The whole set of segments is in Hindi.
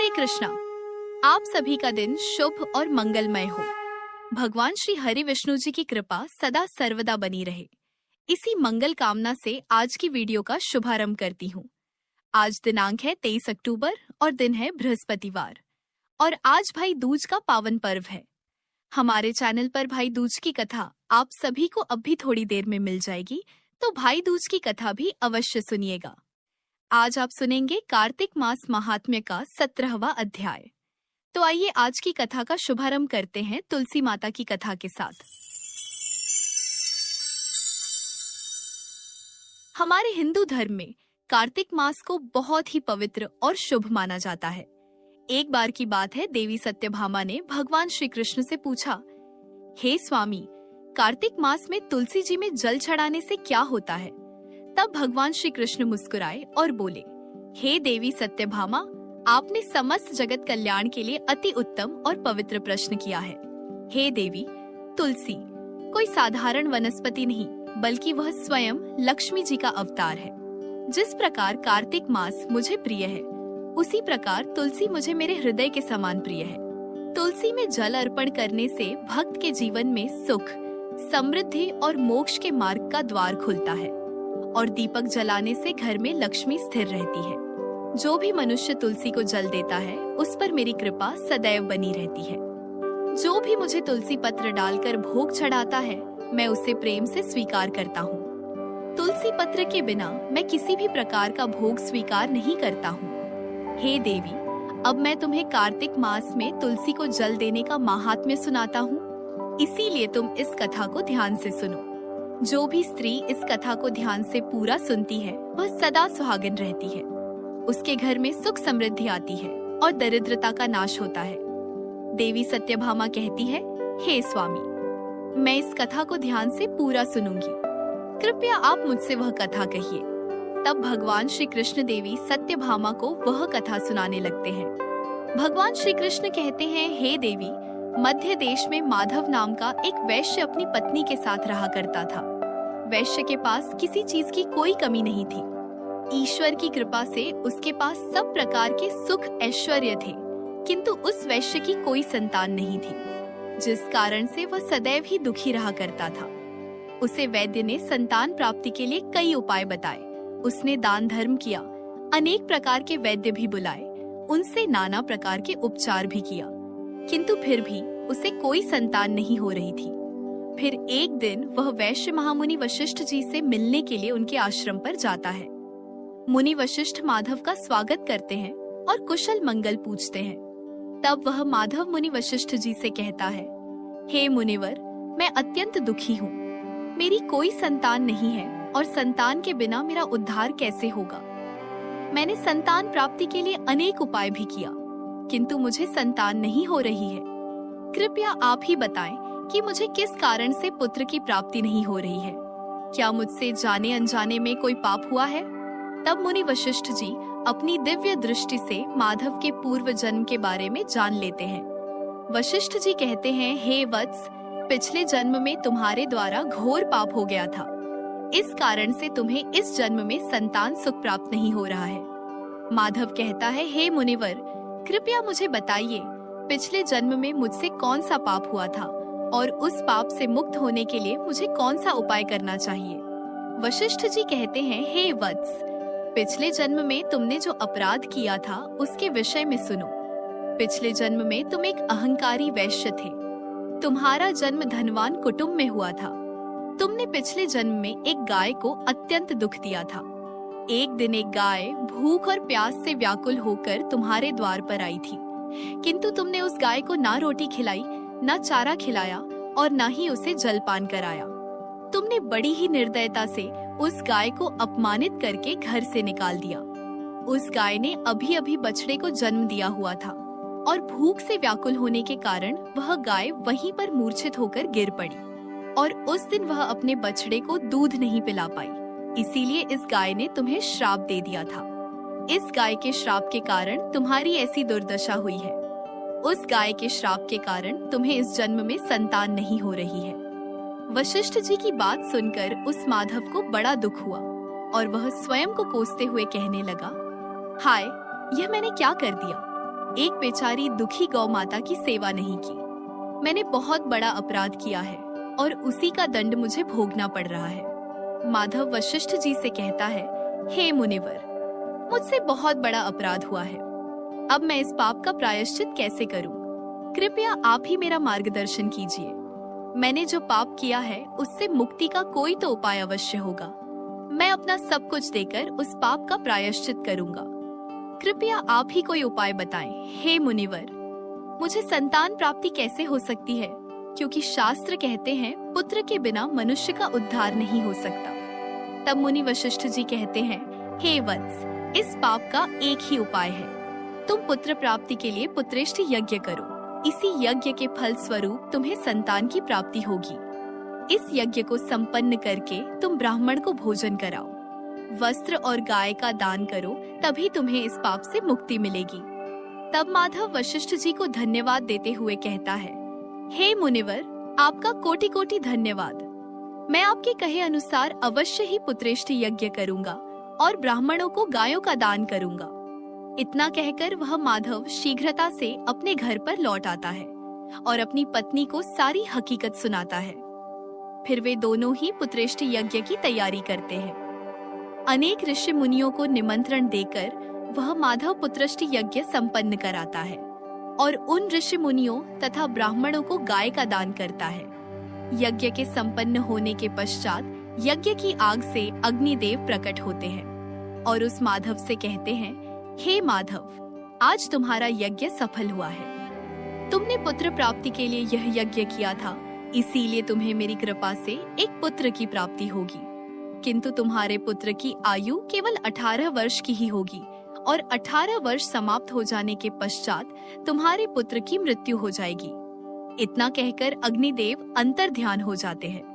हरे कृष्णा। आप सभी का दिन शुभ और मंगलमय हो। भगवान श्री हरि विष्णु जी की कृपा सदा सर्वदा बनी रहे। इसी मंगल कामना से आज की वीडियो का शुभारंभ करती हूँ। आज दिनांक है 23 अक्टूबर और दिन है बृहस्पतिवार और आज भाई दूज का पावन पर्व है। हमारे चैनल पर भाई दूज की कथा आप सभी को अब भी थोड़ी देर में मिल जाएगी, तो भाई दूज की कथा भी अवश्य सुनिएगा। आज आप सुनेंगे कार्तिक मास महात्म्य का 17वां अध्याय। तो आइए आज की कथा का शुभारंभ करते हैं तुलसी माता की कथा के साथ। हमारे हिंदू धर्म में कार्तिक मास को बहुत ही पवित्र और शुभ माना जाता है। एक बार की बात है, देवी सत्यभामा ने भगवान श्री कृष्ण से पूछा, हे स्वामी, कार्तिक मास में तुलसी जी में जल चढ़ाने से क्या होता है? तब भगवान श्री कृष्ण मुस्कुराए और बोले, हे देवी सत्यभामा, आपने समस्त जगत कल्याण के लिए अति उत्तम और पवित्र प्रश्न किया है। हे देवी, तुलसी कोई साधारण वनस्पति नहीं, बल्कि वह स्वयं लक्ष्मी जी का अवतार है। जिस प्रकार कार्तिक मास मुझे प्रिय है, उसी प्रकार तुलसी मुझे मेरे हृदय के समान प्रिय है। तुलसी में जल अर्पण करने से भक्त के जीवन में सुख, समृद्धि और मोक्ष के मार्ग का द्वार खुलता है और दीपक जलाने से घर में लक्ष्मी स्थिर रहती है। जो भी मनुष्य तुलसी को जल देता है, उस पर मेरी कृपा सदैव बनी रहती है। जो भी मुझे तुलसी पत्र डालकर भोग चढ़ाता है, मैं उसे प्रेम से स्वीकार करता हूँ। तुलसी पत्र के बिना मैं किसी भी प्रकार का भोग स्वीकार नहीं करता हूँ। हे देवी, अब मैं तुम्हें कार्तिक मास में तुलसी को जल देने का महात्म्य सुनाता हूँ, इसीलिए तुम इस कथा को ध्यान से सुनो। जो भी स्त्री इस कथा को ध्यान से पूरा सुनती है, वह सदा सुहागिन रहती है। उसके घर में सुख समृद्धि आती है और दरिद्रता का नाश होता है। देवी सत्यभामा कहती है, हे स्वामी, मैं इस कथा को ध्यान से पूरा सुनूंगी, कृपया आप मुझसे वह कथा कहिए। तब भगवान श्री कृष्ण देवी सत्यभामा को वह कथा सुनाने लगते हैं। भगवान श्री कृष्ण कहते हैं, हे देवी, मध्य देश में माधव नाम का एक वैश्य अपनी पत्नी के साथ रहा करता था। वैश्य के पास किसी चीज की कोई कमी नहीं थी। ईश्वर की कृपा से उसके पास सब प्रकार के सुख ऐश्वर्य थे, किंतु उस वैश्य की कोई संतान नहीं थी, जिस कारण से वह सदैव ही दुखी रहा करता था। उसे वैद्य ने संतान प्राप्ति के लिए कई उपाय बताए। उसने दान धर्म किया, अनेक प्रकार के वैद्य भी बुलाए, उनसे नाना प्रकार के उपचार भी किया, किंतु फिर भी उसे कोई संतान नहीं हो रही थी। फिर एक दिन वह वैश्य महामुनि वशिष्ठ जी से मिलने के लिए उनके आश्रम पर जाता है। मुनि वशिष्ठ माधव का स्वागत करते हैं और कुशल मंगल पूछते हैं। तब वह माधव मुनि वशिष्ठ जी से कहता है, हे मुनिवर, मैं अत्यंत दुखी हूँ। मेरी कोई संतान नहीं है और संतान के बिना मेरा उद्धार कैसे होगा? मैंने संतान प्राप्ति के लिए अनेक उपाय भी किया, किंतु मुझे संतान नहीं हो रही है। कृपया आप ही बताएं कि मुझे किस कारण से पुत्र की प्राप्ति नहीं हो रही है। क्या मुझसे जाने अनजाने में कोई पाप हुआ है? तब मुनि वशिष्ठ जी अपनी दिव्य दृष्टि से माधव के पूर्व जन्म के बारे में जान लेते हैं। वशिष्ठ जी कहते हैं, हे वत्स, पिछले जन्म में तुम्हारे द्वारा घोर पाप हो गया था। इस कारण से तुम्हें इस जन्म में संतान सुख प्राप्त नहीं हो रहा है। माधव कहता है, हे मुनिवर, कृपया मुझे बताइए, पिछले जन्म में मुझसे कौन सा पाप हुआ था और उस पाप से मुक्त होने के लिए मुझे कौन सा उपाय करना चाहिए? वशिष्ठ जी कहते हैं, हे वत्स, पिछले जन्म में तुमने जो अपराध किया था उसके विषय में सुनो। पिछले जन्म में तुम एक अहंकारी वैश्य थे। तुम्हारा जन्म धनवान कुटुंब में हुआ था। तुमने पिछले जन्म में एक गाय को अत्यंत दुख दिया था। एक दिन एक गाय भूख और प्यास से व्याकुल होकर तुम्हारे द्वार पर आई थी, किंतु तुमने उस गाय को ना रोटी खिलाई, ना चारा खिलाया और ना ही उसे जलपान कराया। तुमने बड़ी ही निर्दयता से उस गाय को अपमानित करके घर से निकाल दिया। उस गाय ने अभी अभी बछड़े को जन्म दिया हुआ था और भूख से व्याकुल होने के कारण वह गाय वहीं पर मूर्छित होकर गिर पड़ी और उस दिन वह अपने बछड़े को दूध नहीं पिला पाई। इसीलिए इस गाय ने तुम्हें श्राप दे दिया था। इस गाय के श्राप के कारण तुम्हारी ऐसी दुर्दशा हुई है। उस गाय के श्राप के कारण तुम्हें इस जन्म में संतान नहीं हो रही है। वशिष्ठ जी की बात सुनकर उस माधव को बड़ा दुख हुआ और वह स्वयं को कोसते हुए कहने लगा, हाय, यह मैंने क्या कर दिया? एक बेचारी दुखी गौ माता की सेवा नहीं की। मैंने बहुत बड़ा अपराध किया है और उसी का दंड मुझे भोगना पड़ रहा है। माधव वशिष्ठ जी से कहता है, हे मुनिवर, मुझसे बहुत बड़ा अपराध हुआ है। अब मैं इस पाप का प्रायश्चित कैसे करूं? कृपया आप ही मेरा मार्गदर्शन कीजिए। मैंने जो पाप किया है उससे मुक्ति का कोई तो उपाय अवश्य होगा। मैं अपना सब कुछ देकर उस पाप का प्रायश्चित करूंगा। कृपया आप ही कोई उपाय बताएं। हे मुनिवर, मुझे संतान प्राप्ति कैसे हो सकती है? क्योंकि शास्त्र कहते हैं पुत्र के बिना मनुष्य का उद्धार नहीं हो सकता। तब मुनि वशिष्ठ जी कहते हैं, हे वत्स, इस पाप का एक ही उपाय है। तुम पुत्र प्राप्ति के लिए पुत्रेष्ठ यज्ञ करो। इसी यज्ञ के फल स्वरूप तुम्हें संतान की प्राप्ति होगी। इस यज्ञ को संपन्न करके तुम ब्राह्मण को भोजन कराओ, वस्त्र और गाय का दान करो, तभी तुम्हें इस पाप से मुक्ति मिलेगी। तब माधव वशिष्ठ जी को धन्यवाद देते हुए कहता है, हे मुनिवर, आपका कोटि कोटि धन्यवाद। मैं आपके कहे अनुसार अवश्य ही पुत्रेष्ठ यज्ञ करूंगा और ब्राह्मणों को गायों का दान करूंगा। इतना कहकर वह माधव शीघ्रता से अपने घर पर लौट आता है और अपनी पत्नी को सारी हकीकत सुनाता है। फिर वे दोनों ही पुत्रेष्ठ यज्ञ की तैयारी करते हैं। अनेक ऋषि मुनियों को निमंत्रण देकर वह माधव पुत्रेष्ठ यज्ञ संपन्न कराता है और उन ऋषि मुनियों तथा ब्राह्मणों को गाय का दान करता है। यज्ञ के संपन्न होने के पश्चात यज्ञ की आग से अग्निदेव प्रकट होते हैं और उस माधव से कहते हैं, हे माधव, आज तुम्हारा यज्ञ सफल हुआ है। तुमने पुत्र प्राप्ति के लिए यह यज्ञ किया था, इसीलिए तुम्हें मेरी कृपा से एक पुत्र की प्राप्ति होगी। किंतु तुम्हारे पुत्र की आयु केवल 18 वर्ष की ही होगी और 18 वर्ष समाप्त हो जाने के पश्चात तुम्हारे पुत्र की मृत्यु हो जाएगी। इतना कहकर अग्निदेव अंतर ध्यान हो जाते हैं।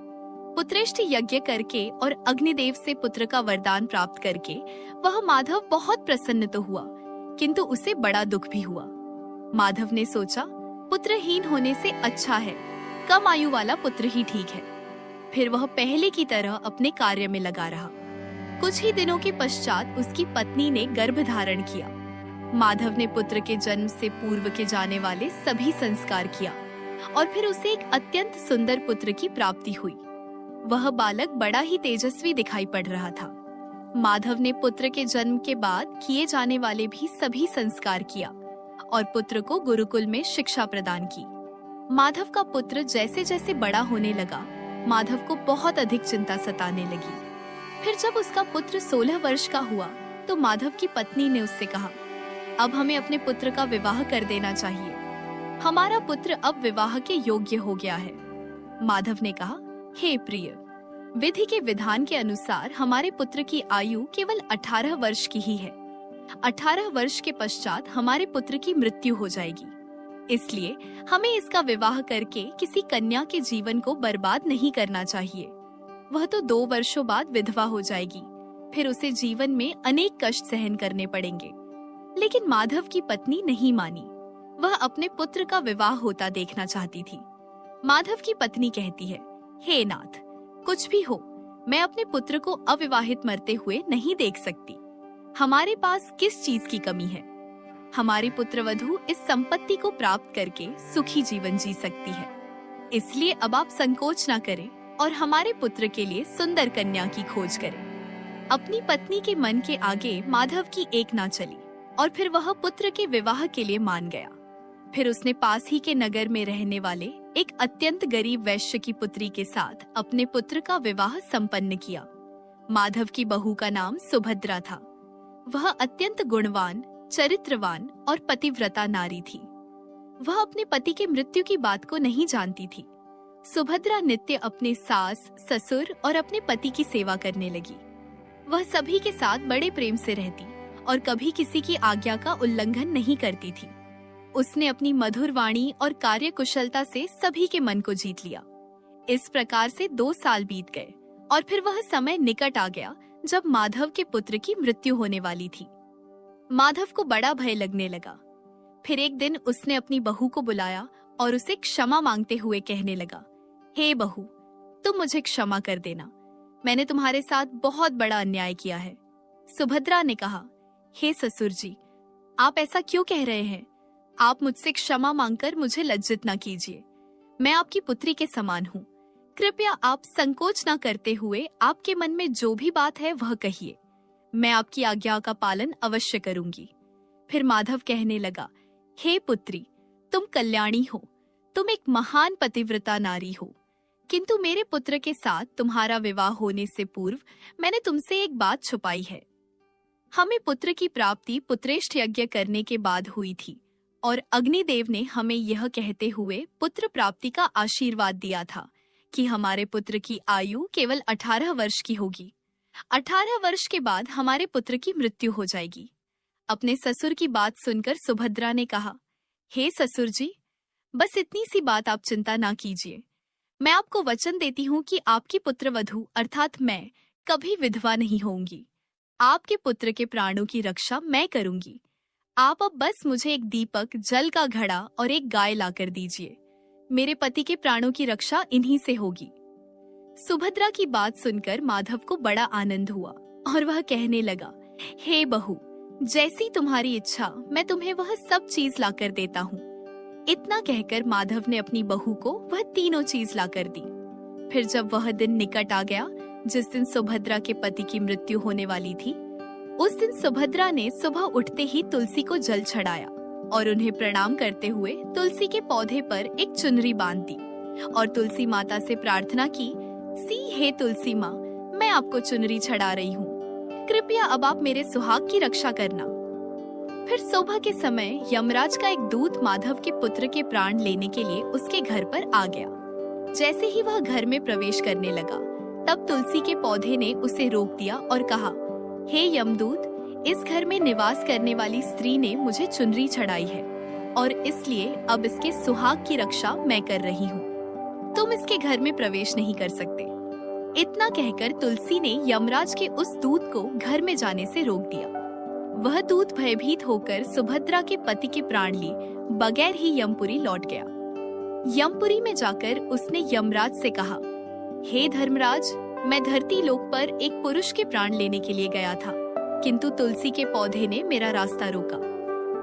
पुत्रेष्ठ यज्ञ करके और अग्निदेव से पुत्र का वरदान प्राप्त करके वह माधव बहुत प्रसन्न तो हुआ, किंतु उसे बड़ा दुख भी हुआ। माधव ने सोचा, पुत्रहीन होने से अच्छा है कम आयु वाला पुत्र ही ठीक है। फिर वह पहले की तरह अपने कार्य में लगा रहा। कुछ ही दिनों के पश्चात उसकी पत्नी ने गर्भ धारण किया। माधव ने पुत्र के जन्म से पूर्व के जाने वाले सभी संस्कार किया और फिर उसे एक अत्यंत सुंदर पुत्र की प्राप्ति हुई। वह बालक बड़ा ही तेजस्वी दिखाई पड़ रहा था। माधव ने पुत्र के जन्म के बाद किए जाने वाले भी सभी संस्कार किया और पुत्र को गुरुकुल में शिक्षा प्रदान की। माधव का पुत्र जैसे जैसे बड़ा होने लगा, माधव को बहुत अधिक चिंता सताने लगी। फिर जब उसका पुत्र 16 वर्ष का हुआ तो माधव की पत्नी ने उससे कहा, अब हमें अपने पुत्र का विवाह कर देना चाहिए। हमारा पुत्र अब विवाह के योग्य हो गया है। माधव ने कहा, हे प्रिय, विधि के विधान के अनुसार हमारे पुत्र की आयु केवल 18 वर्ष की ही है। 18 वर्ष के पश्चात हमारे पुत्र की मृत्यु हो जाएगी, इसलिए हमें इसका विवाह करके किसी कन्या के जीवन को बर्बाद नहीं करना चाहिए। वह तो 2 वर्षों बाद विधवा हो जाएगी, फिर उसे जीवन में अनेक कष्ट सहन करने पड़ेंगे। लेकिन माधव की पत्नी नहीं मानी। वह अपने पुत्र का विवाह होता देखना चाहती थी। माधव की पत्नी कहती है, हे नाथ, कुछ भी हो, मैं अपने पुत्र को अविवाहित मरते हुए नहीं देख सकती। हमारे पास किस चीज की कमी है? हमारी पुत्रवधू इस संपत्ति को प्राप्त करके सुखी जीवन जी सकती है। इसलिए अब आप संकोच न करें और हमारे पुत्र के लिए सुंदर कन्या की खोज करें। अपनी पत्नी के मन के आगे माधव की एक ना चली और फिर वह पुत्र के विवाह के लिए मान गया। फिर उसने पास ही के नगर में रहने वाले एक अत्यंत गरीब वैश्य की पुत्री के साथ अपने पुत्र का विवाह संपन्न किया। माधव की बहू का नाम सुभद्रा था। वह अत्यंत गुणवान, चरित्रवान और पतिव्रता नारी थी। वह अपने पति के मृत्यु की बात को नहीं जानती थी। सुभद्रा नित्य अपने सास, ससुर और अपने पति की सेवा करने लगी। वह सभी के साथ बड़े प्रेम से रहती और कभी किसी की आज्ञा का उल्लंघन नहीं करती थी। उसने अपनी मधुर वाणी और कार्य कुशलता से सभी के मन को जीत लिया। इस प्रकार से 2 साल बीत गए और फिर वह समय निकट आ गया जब माधव के पुत्र की मृत्यु होने वाली थी। माधव को बड़ा भय लगने लगा। फिर एक दिन उसने अपनी बहू को बुलाया और उसे क्षमा मांगते हुए कहने लगा, हे बहू, तुम मुझे क्षमा कर देना। मैंने तुम्हारे साथ बहुत बड़ा अन्याय किया है। सुभद्रा ने कहा, हे ससुर जी, आप ऐसा क्यों कह रहे हैं? आप मुझसे क्षमा मांगकर मुझे लज्जित न कीजिए। मैं आपकी पुत्री के समान हूँ। कृपया आप संकोच न करते हुए आपके मन में जो भी बात है वह कहिए। मैं आपकी आज्ञा का पालन अवश्य करूंगी। फिर माधव कहने लगा, हे पुत्री, तुम कल्याणी हो, तुम एक महान पतिव्रता नारी हो, किंतु मेरे पुत्र के साथ तुम्हारा विवाह होने से पूर्व मैंने तुमसे एक बात छुपाई है। हमें पुत्र की प्राप्ति पुत्रेष्ठ यज्ञ करने के बाद हुई थी और अग्निदेव ने हमें यह कहते हुए पुत्र प्राप्ति का आशीर्वाद दिया था कि हमारे पुत्र की आयु केवल 18 वर्ष की होगी। 18 वर्ष के बाद हमारे पुत्र की मृत्यु हो जाएगी। अपने ससुर की बात सुनकर सुभद्रा ने कहा, हे ससुर जी, बस इतनी सी बात आप चिंता ना कीजिए। मैं आपको वचन देती हूँ कि आपकी पुत्रवधू अर्थात मैं कभी विधवा नहीं होंगी। आपके पुत्र के प्राणों की रक्षा मैं करूंगी। आप अब बस मुझे एक दीपक, जल का घड़ा और एक गाय लाकर दीजिए। मेरे पति के प्राणों की रक्षा इन्हीं से होगी। सुभद्रा की बात सुनकर माधव को बड़ा आनंद हुआ और वह कहने लगा, हे बहू, जैसी तुम्हारी इच्छा, मैं तुम्हें वह सब चीज लाकर देता हूँ। इतना कहकर माधव ने अपनी बहू को वह तीनों चीज लाकर दी। फिर जब वह दिन निकट आ गया जिस दिन सुभद्रा के पति की मृत्यु होने वाली थी, उस दिन सुभद्रा ने सुबह उठते ही तुलसी को जल चढ़ाया और उन्हें प्रणाम करते हुए तुलसी के पौधे पर एक चुनरी बांध दी और तुलसी माता से प्रार्थना की, सी हे तुलसी माँ, मैं आपको चुनरी चढ़ा रही हूँ, कृपया अब आप मेरे सुहाग की रक्षा करना। फिर सुबह के समय यमराज का एक दूत माधव के पुत्र के प्राण लेने के लिए उसके घर पर आ गया। जैसे ही वह घर में प्रवेश करने लगा, तब तुलसी के पौधे ने उसे रोक दिया और कहा, हे यमदूत, इस घर में निवास करने वाली स्त्री ने मुझे चुनरी चढ़ाई है और इसलिए अब इसके सुहाग की रक्षा मैं कर रही हूँ। तुम इसके घर में प्रवेश नहीं कर सकते। इतना कहकर तुलसी ने यमराज के उस दूत को घर में जाने से रोक दिया। वह दूत भयभीत होकर सुभद्रा के पति के प्राण लिए बगैर ही यमपुरी लौट गया। यमपुरी में जाकर उसने यमराज से कहा, हे धर्मराज, मैं धरती लोक पर एक पुरुष के प्राण लेने के लिए गया था, किंतु तुलसी के पौधे ने मेरा रास्ता रोका।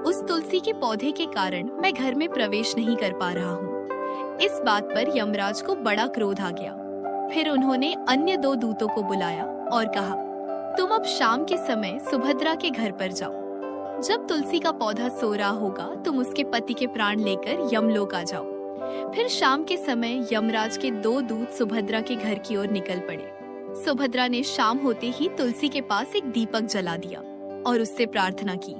उस तुलसी के पौधे के कारण मैं घर में प्रवेश नहीं कर पा रहा हूँ। इस बात पर यमराज को बड़ा क्रोध आ गया। फिर उन्होंने अन्य 2 दूतों को बुलाया और कहा, तुम अब शाम के समय सुभद्रा के घर पर जाओ। जब तुलसी का पौधा सो रहा होगा, तुम उसके पति के प्राण लेकर यमलोक आ जाओ। फिर शाम के समय यमराज के 2 दूत सुभद्रा के घर की ओर निकल पड़े। सुभद्रा ने शाम होते ही तुलसी के पास एक दीपक जला दिया और उससे प्रार्थना की,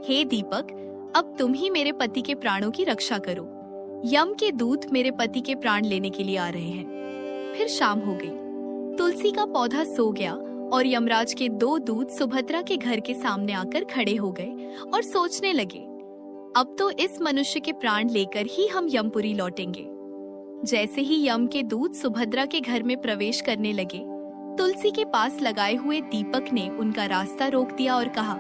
हे दीपक, अब तुम ही मेरे पति के प्राणों की रक्षा करो। यम के दूत मेरे पति के प्राण लेने के लिए आ रहे हैं। फिर शाम हो गई। तुलसी का पौधा सो गया और यमराज के 2 दूत सुभद्रा के घर के सामने आकर खड़े हो गए और सोचने लगे, अब तो इस मनुष्य के प्राण लेकर ही हम यमपुरी लौटेंगे। जैसे ही यम के दूत सुभद्रा के घर में प्रवेश करने लगे, तुलसी के पास लगाए हुए दीपक ने उनका रास्ता रोक दिया और कहा,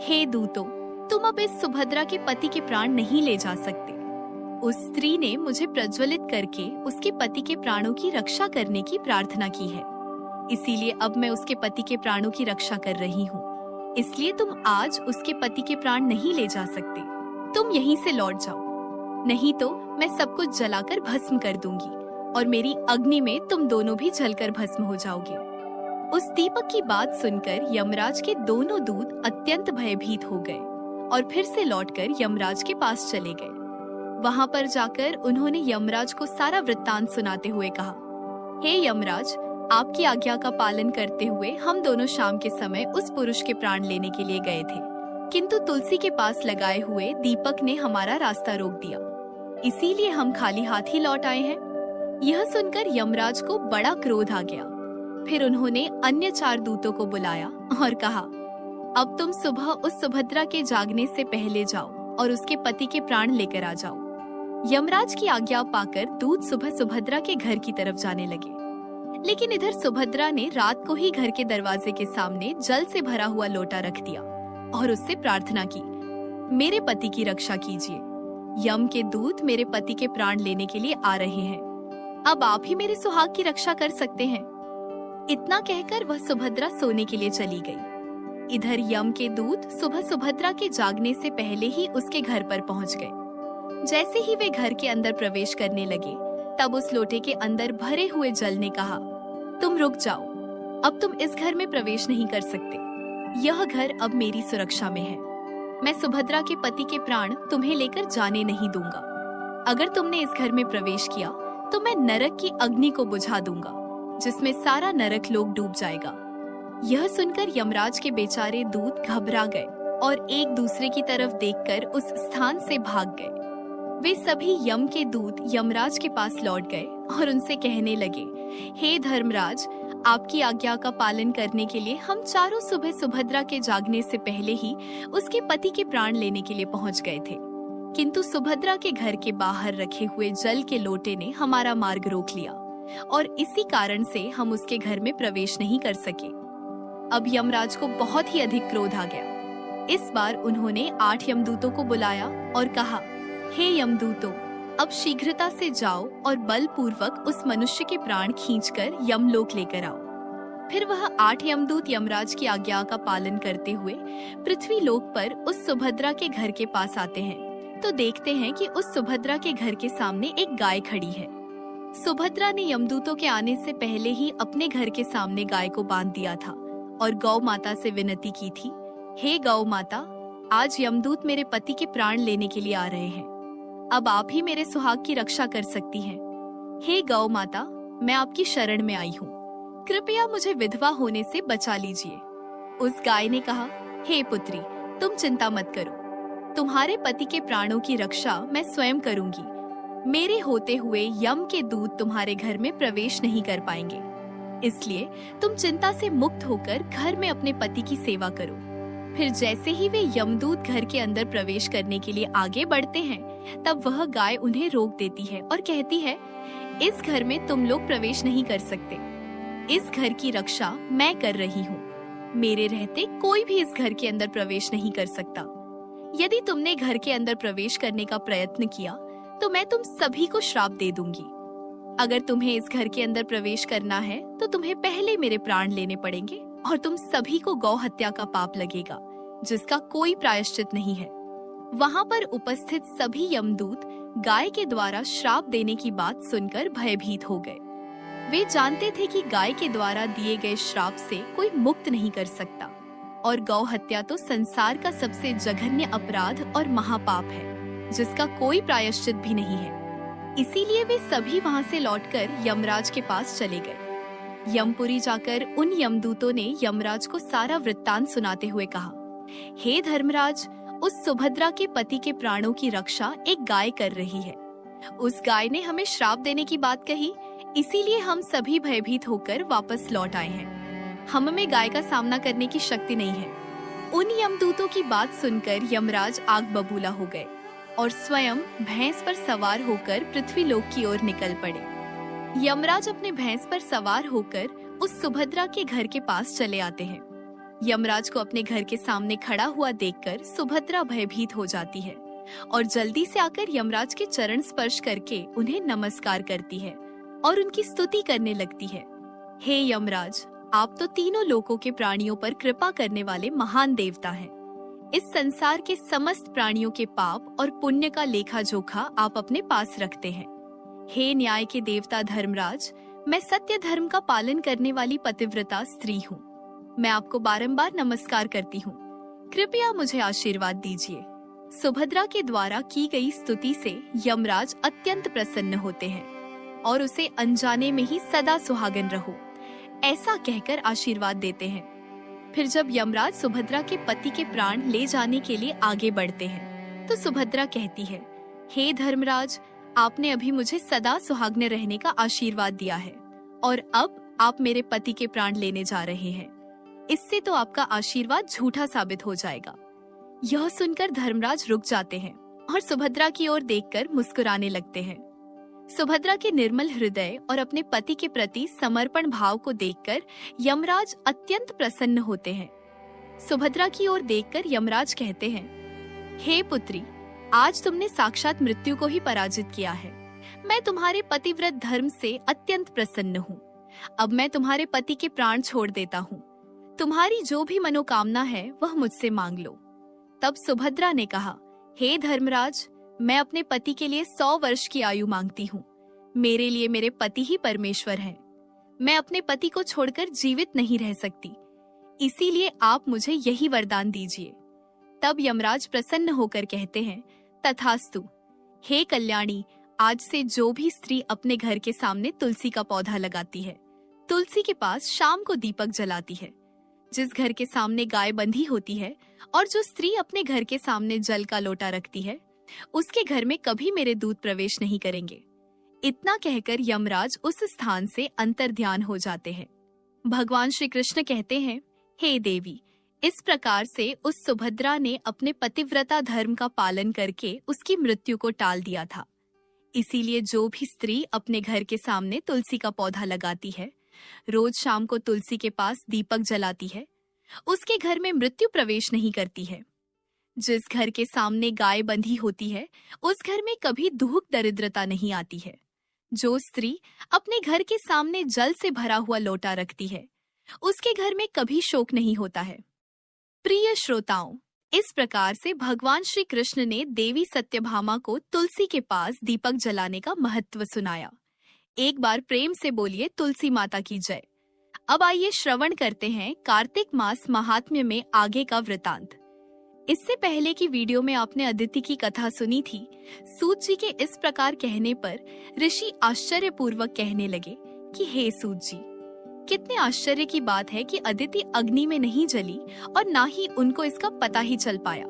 हे दूतों, तुम अब इस सुभद्रा के पति के प्राण नहीं ले जा सकते। उस स्त्री ने मुझे प्रज्वलित करके उसके पति के प्राणों की रक्षा करने की प्रार्थना की है, इसीलिए अब मैं उसके पति के प्राणों की रक्षा कर रही हूँ। इसलिए तुम आज उसके पति के प्राण नहीं ले जा सकते। तुम यहीं से लौट जाओ, नहीं तो मैं सब कुछ जलाकर भस्म कर दूंगी और मेरी अग्नि में तुम दोनों भी जलकर भस्म हो जाओगे। उस दीपक की बात सुनकर यमराज के दोनों दूत अत्यंत भयभीत हो गए और फिर से लौटकर यमराज के पास चले गए। वहां पर जाकर उन्होंने यमराज को सारा वृत्तांत सुनाते हुए कहा, हे यमराज, आपकी आज्ञा का पालन करते हुए हम दोनों शाम के समय उस पुरुष के प्राण लेने के लिए गए थे, किंतु तुलसी के पास लगाए हुए दीपक ने हमारा रास्ता रोक दिया, इसीलिए हम खाली हाथ ही लौट आए हैं। यह सुनकर यमराज को बड़ा क्रोध आ गया। फिर उन्होंने अन्य 4 दूतों को बुलाया और कहा, अब तुम सुबह उस सुभद्रा के जागने से पहले जाओ और उसके पति के प्राण लेकर आ जाओ। यमराज की आज्ञा पाकर दूत सुबह सुभद्रा के घर की तरफ जाने लगे, लेकिन इधर सुभद्रा ने रात को ही घर के दरवाजे के सामने जल से भरा हुआ लोटा रख दिया और उससे प्रार्थना की, मेरे पति की रक्षा कीजिए। यम के दूत मेरे पति के प्राण लेने के लिए आ रहे हैं, अब आप ही मेरे सुहाग की रक्षा कर सकते हैं। इतना कहकर वह सुभद्रा सोने के लिए चली गई। इधर यम के दूत सुबह सुभद्रा के जागने से पहले ही उसके घर पर पहुंच गए। जैसे ही वे घर के अंदर प्रवेश करने लगे, तब उस लोटे के अंदर भरे हुए जल ने कहा, तुम रुक जाओ, अब तुम इस घर में प्रवेश नहीं कर सकते। यह घर अब मेरी सुरक्षा में है। मैं सुभद्रा के पति के प्राण तुम्हें लेकर जाने नहीं दूंगा। अगर तुमने इस घर में प्रवेश किया तो मैं नरक की अग्नि को बुझा दूंगा, जिसमें सारा नरक लोक डूब जाएगा। यह सुनकर यमराज के बेचारे दूत घबरा गए और एक दूसरे की तरफ देखकर उस स्थान से भाग गए। वे सभी यम के दूत यमराज के पास लौट गए और उनसे कहने लगे, हे धर्मराज, आपकी आज्ञा का पालन करने के लिए हम चारों सुबह सुभद्रा के जागने से पहले ही उसके पति के प्राण लेने के लिए पहुंच गए थे, किंतु सुभद्रा के घर के बाहर रखे हुए जल के लोटे ने हमारा मार्ग रोक लिया और इसी कारण से हम उसके घर में प्रवेश नहीं कर सके। अब यमराज को बहुत ही अधिक क्रोध आ गया। इस बार उन्होंने 8 यमदूतों को बुलाया और कहा, हे यमदूतों, अब शीघ्रता से जाओ और बलपूर्वक उस मनुष्य के प्राण खींचकर यमलोक लेकर आओ। फिर वह 8 यमदूत यमराज की आज्ञा का पालन करते हुए पृथ्वी लोक पर उस सुभद्रा के घर के पास आते हैं, तो देखते हैं कि उस सुभद्रा के घर के सामने एक गाय खड़ी है। सुभद्रा ने यमदूतों के आने से पहले ही अपने घर के सामने गाय को बांध दिया था और गौ माता से विनती की थी, हे गौ माता, आज यमदूत मेरे पति के प्राण लेने के लिए आ रहे हैं। अब आप ही मेरे सुहाग की रक्षा कर सकती हैं। हे गौ माता, मैं आपकी शरण में आई हूँ, कृपया मुझे विधवा होने से बचा लीजिए। उस गाय ने कहा, हे पुत्री, तुम चिंता मत करो, तुम्हारे पति के प्राणों की रक्षा मैं स्वयं करूंगी। मेरे होते हुए यम के दूत तुम्हारे घर में प्रवेश नहीं कर पाएंगे, इसलिए तुम चिंता से मुक्त होकर घर में अपने पति की सेवा करो। फिर जैसे ही वे यमदूत घर के अंदर प्रवेश करने के लिए आगे बढ़ते हैं, तब वह गाय उन्हें रोक देती है और कहती है, इस घर में तुम लोग प्रवेश नहीं कर सकते। इस घर की रक्षा मैं कर रही हूँ। मेरे रहते कोई भी इस घर के अंदर प्रवेश नहीं कर सकता। यदि तुमने घर के अंदर प्रवेश करने का प्रयत्न किया तो मैं तुम सभी को श्राप दे दूंगी। अगर तुम्हें इस घर के अंदर प्रवेश करना है तो तुम्हें पहले मेरे प्राण लेने पड़ेंगे और तुम सभी को गौ हत्या का पाप लगेगा, जिसका कोई प्रायश्चित नहीं है। वहाँ पर उपस्थित सभी यमदूत गाय के द्वारा श्राप देने की बात सुनकर भयभीत हो गए। वे जानते थे कि गाय के द्वारा दिए गए श्राप से कोई मुक्त नहीं कर सकता और गौ हत्या तो संसार का सबसे जघन्य अपराध और महापाप है, जिसका कोई प्रायश्चित भी नहीं है। इसीलिए वे सभी वहाँ से लौटकर यमराज के पास चले गए। यमपुरी जाकर उन यमदूतों ने यमराज को सारा वृत्तांत सुनाते हुए कहा, हे धर्मराज, उस सुभद्रा के पति के प्राणों की रक्षा एक गाय कर रही है। उस गाय ने हमें श्राप देने की बात कही, इसीलिए हम सभी भयभीत होकर वापस लौट आए हैं। हम में गाय का सामना करने की शक्ति नहीं है। उन यमदूतों की बात सुनकर यमराज आग बबूला हो गए और स्वयं भैंस पर सवार होकर पृथ्वी लोक की ओर निकल पड़े। यमराज अपने भैंस पर सवार होकर उस सुभद्रा के घर के पास चले आते हैं। यमराज को अपने घर के सामने खड़ा हुआ देखकर सुभद्रा भयभीत हो जाती है और जल्दी से आकर यमराज के चरण स्पर्श करके उन्हें नमस्कार करती है और उनकी स्तुति करने लगती है। हे यमराज, आप तो तीनों लोकों के प्राणियों पर कृपा करने वाले महान देवता हैं। इस संसार के समस्त प्राणियों के पाप और पुण्य का लेखा जोखा आप अपने पास रखते हैं। हे न्याय के देवता धर्मराज, मैं सत्य धर्म का पालन करने वाली पतिव्रता स्त्री हूँ। मैं आपको बारंबार नमस्कार करती हूँ, कृपया मुझे आशीर्वाद दीजिए। सुभद्रा के द्वारा की गई स्तुति से यमराज अत्यंत प्रसन्न होते हैं और उसे अनजाने में ही सदा सुहागन रहो ऐसा कहकर आशीर्वाद देते हैं। फिर जब यमराज सुभद्रा के पति के प्राण ले जाने के लिए आगे बढ़ते हैं, तो सुभद्रा कहती है, हे धर्मराज, आपने अभी मुझे सदा सुहागन रहने का आशीर्वाद दिया है और अब आप मेरे पति के प्राण लेने जा रहे हैं। इससे तो आपका आशीर्वाद झूठा साबित हो जाएगा। यह सुनकर धर्मराज रुक जाते हैं और सुभद्रा की ओर देखकर मुस्कुराने लगते हैं। सुभद्रा के निर्मल हृदय और अपने पति के प्रति समर्पण भाव को देखकर यमराज अत्यंत प्रसन्न होते हैं। सुभद्रा की ओर देखकर यमराज कहते हैं, हे पुत्री, आज तुमने साक्षात मृत्यु को ही पराजित किया है। मैं तुम्हारे पतिव्रत धर्म से अत्यंत प्रसन्न हूँ। अब मैं तुम्हारे पति के प्राण छोड़ देता हूँ। तुम्हारी जो भी मनोकामना है वह मुझसे मांग लो। तब सुभद्रा ने कहा, हे धर्मराज, मैं अपने पति के लिए 100 वर्ष की आयु मांगती हूँ। मेरे लिए मेरे पति ही परमेश्वर हैं। मैं अपने पति को छोड़कर जीवित नहीं रह सकती, इसीलिए आप मुझे यही वरदान दीजिए। तब यमराज प्रसन्न होकर कहते हैं, तथास्तु। हे कल्याणी, आज से जो भी स्त्री अपने घर के सामने तुलसी का पौधा लगाती है, तुलसी के पास शाम को दीपक जलाती है, जिस घर के सामने गाय बंधी होती है और जो स्त्री अपने घर के सामने जल का लोटा रखती है, उसके घर में कभी मेरे दूत प्रवेश नहीं करेंगे। इतना कहकर यमराज उस स्थान से अंतर्ध्यान हो जाते हैं। भगवान श्री कृष्ण कहते हैं, हे देवी, इस प्रकार से उस सुभद्रा ने अपने पतिव्रता धर्म का पालन करके उसकी मृत्यु को टाल दिया था। इसीलिए जो भी स्त्री अपने घर के सामने तुलसी का पौधा लगाती है, रोज शाम को तुलसी के पास दीपक जलाती है, उसके घर में मृत्यु प्रवेश नहीं करती है। जिस घर के सामने गाय बंधी होती है, उस घर में कभी दुख दरिद्रता नहीं आती है। जो स्त्री अपने घर के सामने जल से भरा हुआ लोटा रखती है, उसके घर में कभी शोक नहीं होता है। प्रिय श्रोताओं, इस प्रकार से भगवान श्री कृष्ण ने देवी सत्यभामा को तुलसी के पास दीपक जलाने का महत्व सुनाया। एक बार प्रेम से बोलिए तुलसी माता की जय। अब आइए श्रवण करते हैं कार्तिक मास महात्म्य में आगे का वृतांत। इससे पहले की वीडियो में आपने अदिति की कथा सुनी थी। सूत जी के इस प्रकार कहने पर ऋषि आश्चर्यपूर्वक कहने लगे कि हे सूत जी, कितने आश्चर्य की बात है कि अदिति अग्नि में नहीं जली और ना ही उनको इसका पता ही चल पाया।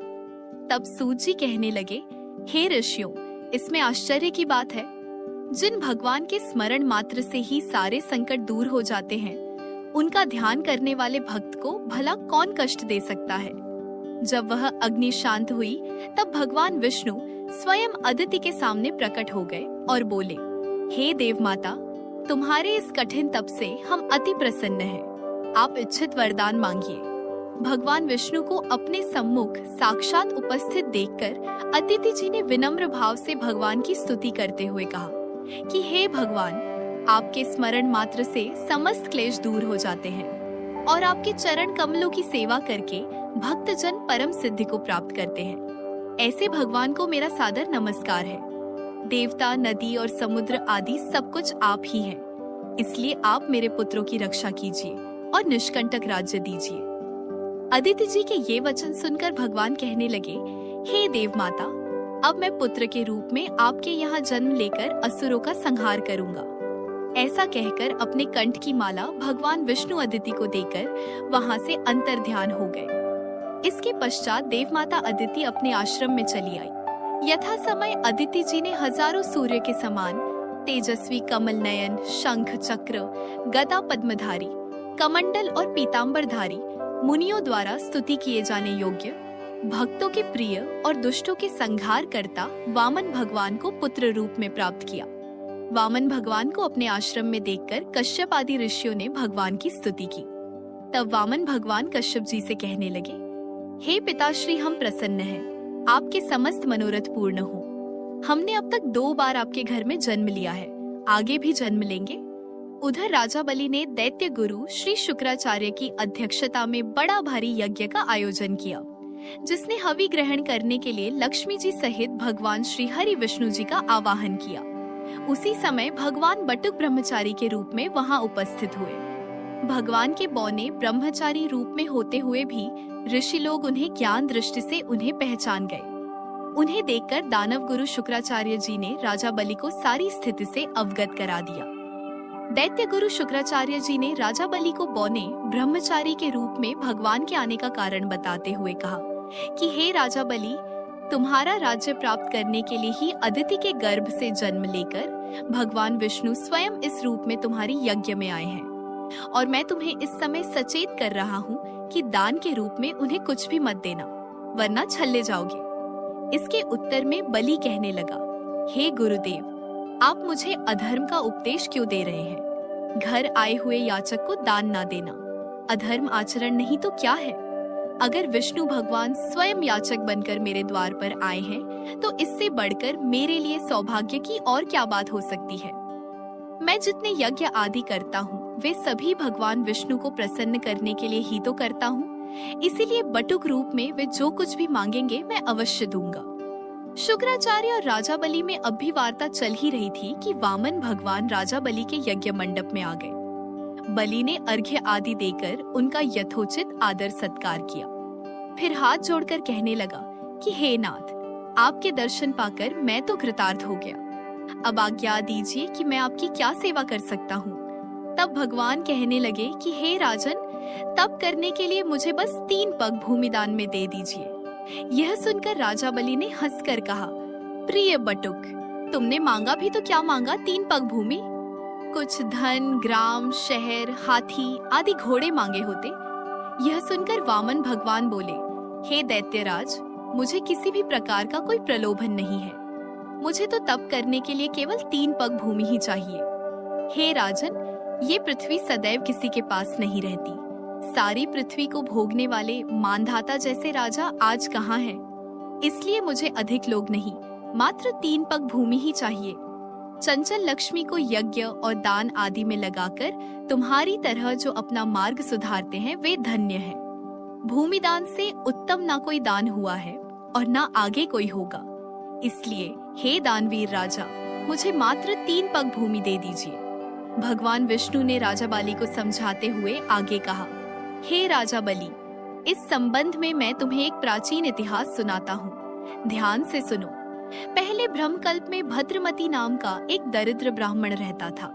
तब सूत जी कहने लगे, हे ऋषियों, इसमें आश्चर्य की बात है। जिन भगवान के स्मरण मात्र से ही सारे संकट दूर हो जाते हैं, उनका ध्यान करने वाले भक्त को भला कौन कष्ट दे सकता है। जब वह अग्नि शांत हुई, तब भगवान विष्णु स्वयं अदिति के सामने प्रकट हो गए और बोले, हे देव माता, तुम्हारे इस कठिन तप से हम अति प्रसन्न हैं। आप इच्छित वरदान मांगिए। भगवान विष्णु को अपने सम्मुख साक्षात उपस्थित देखकर अदिति जी ने विनम्र भाव से भगवान की स्तुति करते हुए कहा कि हे भगवान, आपके स्मरण मात्र से समस्त क्लेश दूर हो जाते हैं और आपके चरण कमलों की सेवा करके भक्तजन परम सिद्धि को प्राप्त करते हैं। ऐसे भगवान को मेरा सादर नमस्कार है। देवता, नदी और समुद्र आदि सब कुछ आप ही हैं। इसलिए आप मेरे पुत्रों की रक्षा कीजिए और निष्कंटक राज्य दीजिए। अदिति जी के ये वचन सुनकर भगवान कहने लगे, हे देव माता, अब मैं पुत्र के रूप में आपके यहाँ जन्म लेकर असुरों का संहार करूंगा। ऐसा कहकर अपने कंठ की माला भगवान विष्णु अदिति को देकर वहां से अंतर्ध्यान हो गए। इसके पश्चात देव माता अदिति अपने आश्रम में चली आई। यथा समय अदिति जी ने हजारों सूर्य के समान तेजस्वी कमल नयन, शंख चक्र, गदा पद्मधारी, कमंडल और पीतांबरधारी मुनियों द्वारा स्तुति किए जाने योग्य, भक्तों के प्रिय और दुष्टों के संहार करता वामन भगवान को पुत्र रूप में प्राप्त किया। वामन भगवान को अपने आश्रम में देखकर कश्यप आदि ऋषियों ने भगवान की स्तुति की। तब वामन भगवान कश्यप जी से कहने लगे, हे पिताश्री, हम प्रसन्न हैं, आपके समस्त मनोरथ पूर्ण हो। हमने अब तक 2 बार आपके घर में जन्म लिया है, आगे भी जन्म लेंगे। उधर राजा बलि ने दैत्य गुरु श्री शुक्राचार्य की अध्यक्षता में बड़ा भारी यज्ञ का आयोजन किया, जिसने हवि ग्रहण करने के लिए लक्ष्मी जी सहित भगवान श्री हरि विष्णु जी का आवाहन किया। उसी समय भगवान बटुक ब्रह्मचारी के रूप में वहां उपस्थित हुए। भगवान के बौने ब्रह्मचारी रूप में होते हुए भी ऋषि लोग उन्हें ज्ञान दृष्टि से उन्हें पहचान गए। उन्हें देखकर दानव गुरु शुक्राचार्य जी ने राजा बलि को सारी स्थिति से अवगत करा दिया। दैत्य गुरु शुक्राचार्य जी ने राजा बलि को बौने ब्रह्मचारी के रूप में भगवान के आने का कारण बताते हुए कहा कि हे राजा बलि, तुम्हारा राज्य प्राप्त करने के लिए ही अदिति के गर्भ से जन्म लेकर भगवान विष्णु स्वयं इस रूप में तुम्हारी यज्ञ में आए हैं, और मैं तुम्हें इस समय सचेत कर रहा हूँ कि दान के रूप में उन्हें कुछ भी मत देना, वरना छल्ले जाओगे। इसके उत्तर में बलि कहने लगा, हे गुरुदेव, आप मुझे अधर्म का उपदेश क्यों दे रहे हैं? घर आए हुए याचक को दान ना देना अधर्म आचरण नहीं तो क्या है? अगर विष्णु भगवान स्वयं याचक बनकर मेरे द्वार पर आए हैं, तो इससे बढ़कर मेरे लिए सौभाग्य की और क्या बात हो सकती है। मैं जितने यज्ञ आदि करता हूँ, वे सभी भगवान विष्णु को प्रसन्न करने के लिए ही तो करता हूँ। इसीलिए बटुक रूप में वे जो कुछ भी मांगेंगे मैं अवश्य दूंगा। शुक्राचार्य और राजा बलि में अब भी वार्ता चल ही रही थी कि वामन भगवान राजा बलि के यज्ञ मंडप में आ गए। बलि ने अर्घ्य आदि देकर उनका यथोचित आदर सत्कार किया। फिर हाथ जोड़कर कहने लगा कि हे नाथ, आपके दर्शन पाकर मैं तो कृतार्थ हो गया। अब आज्ञा दीजिए कि मैं आपकी क्या सेवा कर सकता हूँ। तब भगवान कहने लगे कि हे राजन, तप करने के लिए मुझे बस 3 पग भूमिदान में दे दीजिए। यह सुनकर राजा बलि ने हंसकर कहा, प्रिय बटुक, तुमने मांगा भी तो क्या मांगा 3 पग भूमि? कुछ धन, ग्राम, शहर, हाथी आदि घोड़े मांगे होते। यह सुनकर वामन भगवान बोले, हे दैत्यराज, मुझे किसी भी प्रकार का कोई प्रलोभन नहीं है। मुझे तो तप करने के लिए केवल 3 पग भूमि ही चाहिए। हे राजन, ये पृथ्वी सदैव किसी के पास नहीं रहती। सारी पृथ्वी को भोगने वाले मानधाता जैसे राजा आज कहाँ हैं? इसलिए मुझे अधिक लोग नहीं, मात्र 3 पग भूमि ही चाहिए। चंचल लक्ष्मी को यज्ञ और दान आदि में लगाकर तुम्हारी तरह जो अपना मार्ग सुधारते हैं वे धन्य हैं। भूमि दान से उत्तम ना कोई दान हुआ है और ना आगे कोई होगा। इसलिए हे दानवीर राजा, मुझे मात्र 3 पग भूमि दे दीजिए। भगवान विष्णु ने राजा बलि को समझाते हुए आगे कहा, हे राजा बलि, इस संबंध में मैं तुम्हें एक प्राचीन इतिहास सुनाता हूँ। ध्यान से सुनो। पहले ब्रह्मकल्प में भद्रमती नाम का एक दरिद्र ब्राह्मण रहता था।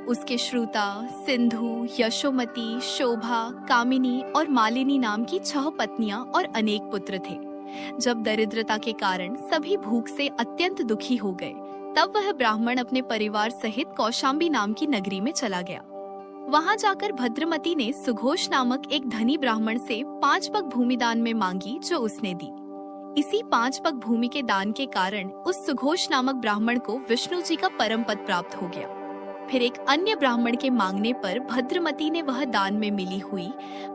उसके श्रुता, सिंधु, यशोमती, शोभा, कामिनी और मालिनी नाम की 6 पत्नियां और अनेक पुत्र थे। जब दरिद्रता के कारण सभी भूख से अत्यंत दुखी हो गए, तब वह ब्राह्मण अपने परिवार सहित कौशाम्बी नाम की नगरी में चला गया। वहां जाकर भद्रमती ने सुघोष नामक एक धनी ब्राह्मण से 5 पग भूमि दान में मांगी, जो उसने दी। इसी 5 पग भूमि के दान के कारण उस सुघोष नामक ब्राह्मण को विष्णु जी का परम पद प्राप्त हो गया। फिर एक अन्य ब्राह्मण के मांगने पर भद्रमती ने वह दान में मिली हुई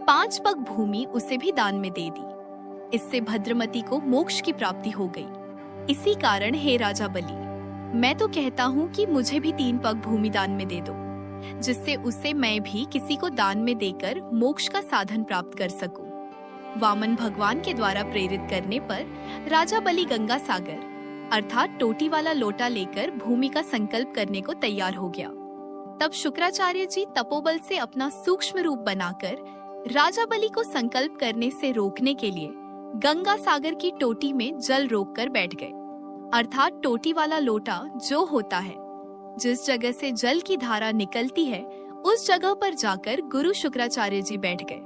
5 पग भूमि उसे भी दान में दे दी। इससे भद्रमती को मोक्ष की प्राप्ति हो गई। इसी कारण हे राजा बलि, मैं तो कहता हूँ कि मुझे भी 3 पग भूमि दान में दे दो, जिससे उसे मैं भी किसी को दान में देकर मोक्ष का साधन प्राप्त कर सकूं। वामन भगवान के द्वारा प्रेरित करने पर राजा बलि गंगा सागर अर्थात टोटी वाला लोटा लेकर भूमि का संकल्प करने को तैयार हो गया। तब शुक्राचार्य जी तपोबल से अपना सूक्ष्म रूप बनाकर राजा बलि को संकल्प करने से रोकने के लिए गंगा सागर की टोटी में जल रोककर बैठ गए। अर्थात टोटी वाला लोटा जो होता है, जिस जगह से जल की धारा निकलती है, उस जगह पर जाकर गुरु शुक्राचार्य जी बैठ गए।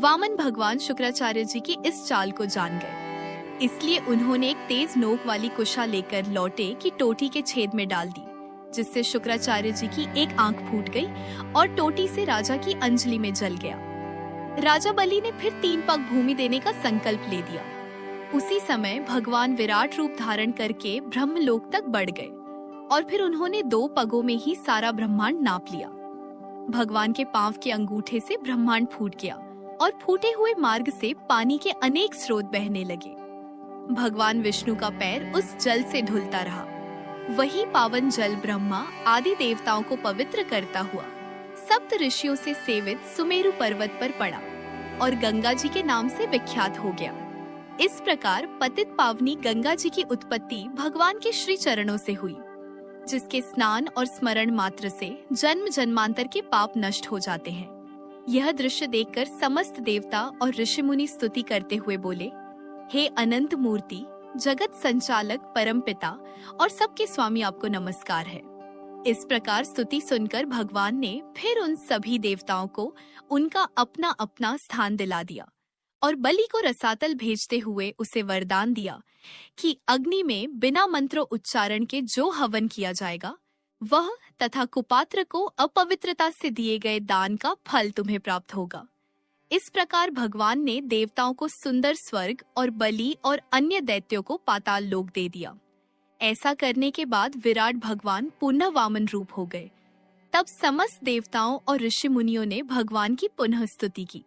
वामन भगवान शुक्राचार्य जी की इस चाल को जान गए, इसलिए उन्होंने एक तेज नोक वाली कुशा लेकर लोटे की टोटी के छेद में डाल दी, जिससे शुक्राचार्य जी की एक आंख फूट गई और टोटी से राजा की अंजलि में जल गया। राजा बलि ने फिर 3 पग भूमि देने का संकल्प ले दिया। उसी समय भगवान विराट रूप धारण करके ब्रह्मलोक तक बढ़ गए और फिर उन्होंने 2 पगों में ही सारा ब्रह्मांड नाप लिया। भगवान के पांव के अंगूठे से ब्रह्मांड फूट गया और फूटे हुए मार्ग से पानी के अनेक स्रोत बहने लगे। भगवान विष्णु का पैर उस जल से धुलता रहा। वही पावन जल ब्रह्मा आदि देवताओं को पवित्र करता हुआ सप्त ऋषियों से सेवित सुमेरु पर्वत पर पड़ा और गंगा जी के नाम से विख्यात हो गया। इस प्रकार पतित पावनी गंगा जी की उत्पत्ति भगवान के श्री चरणों से हुई, जिसके स्नान और स्मरण मात्र से जन्म जन्मांतर के पाप नष्ट हो जाते हैं। यह दृश्य देखकर समस्त देवता और ऋषि मुनि स्तुति करते हुए बोले, हे अनंत मूर्ति, जगत संचालक, परम पिता और सबके स्वामी, आपको नमस्कार है। इस प्रकार स्तुति सुनकर भगवान ने फिर उन सभी देवताओं को उनका अपना अपना स्थान दिला दिया और बलि को रसातल भेजते हुए उसे वरदान दिया कि अग्नि में बिना मंत्र उच्चारण के जो हवन किया जाएगा, वह तथा कुपात्र को अपवित्रता से दिए गए दान का फल तुम्हें प्राप्त होगा। इस प्रकार भगवान ने देवताओं को सुंदर स्वर्ग और बलि और अन्य दैत्यों को पाताल लोक दे दिया। ऐसा करने के बाद विराट भगवान पुनः वामन रूप हो गए। तब समस्त देवताओं और ऋषि मुनियों ने भगवान की पुनः स्तुति की।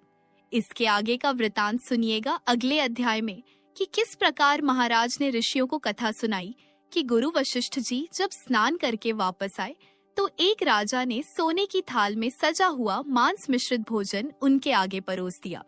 इसके आगे का वृतांत सुनिएगा अगले अध्याय में कि किस प्रकार महाराज ने ऋषियों को कथा सुनाई कि गुरु वशिष्ठ जी जब स्नान करके वापस आए तो एक राजा ने सोने की थाल में सजा हुआ मांस मिश्रित भोजन उनके आगे परोस दिया।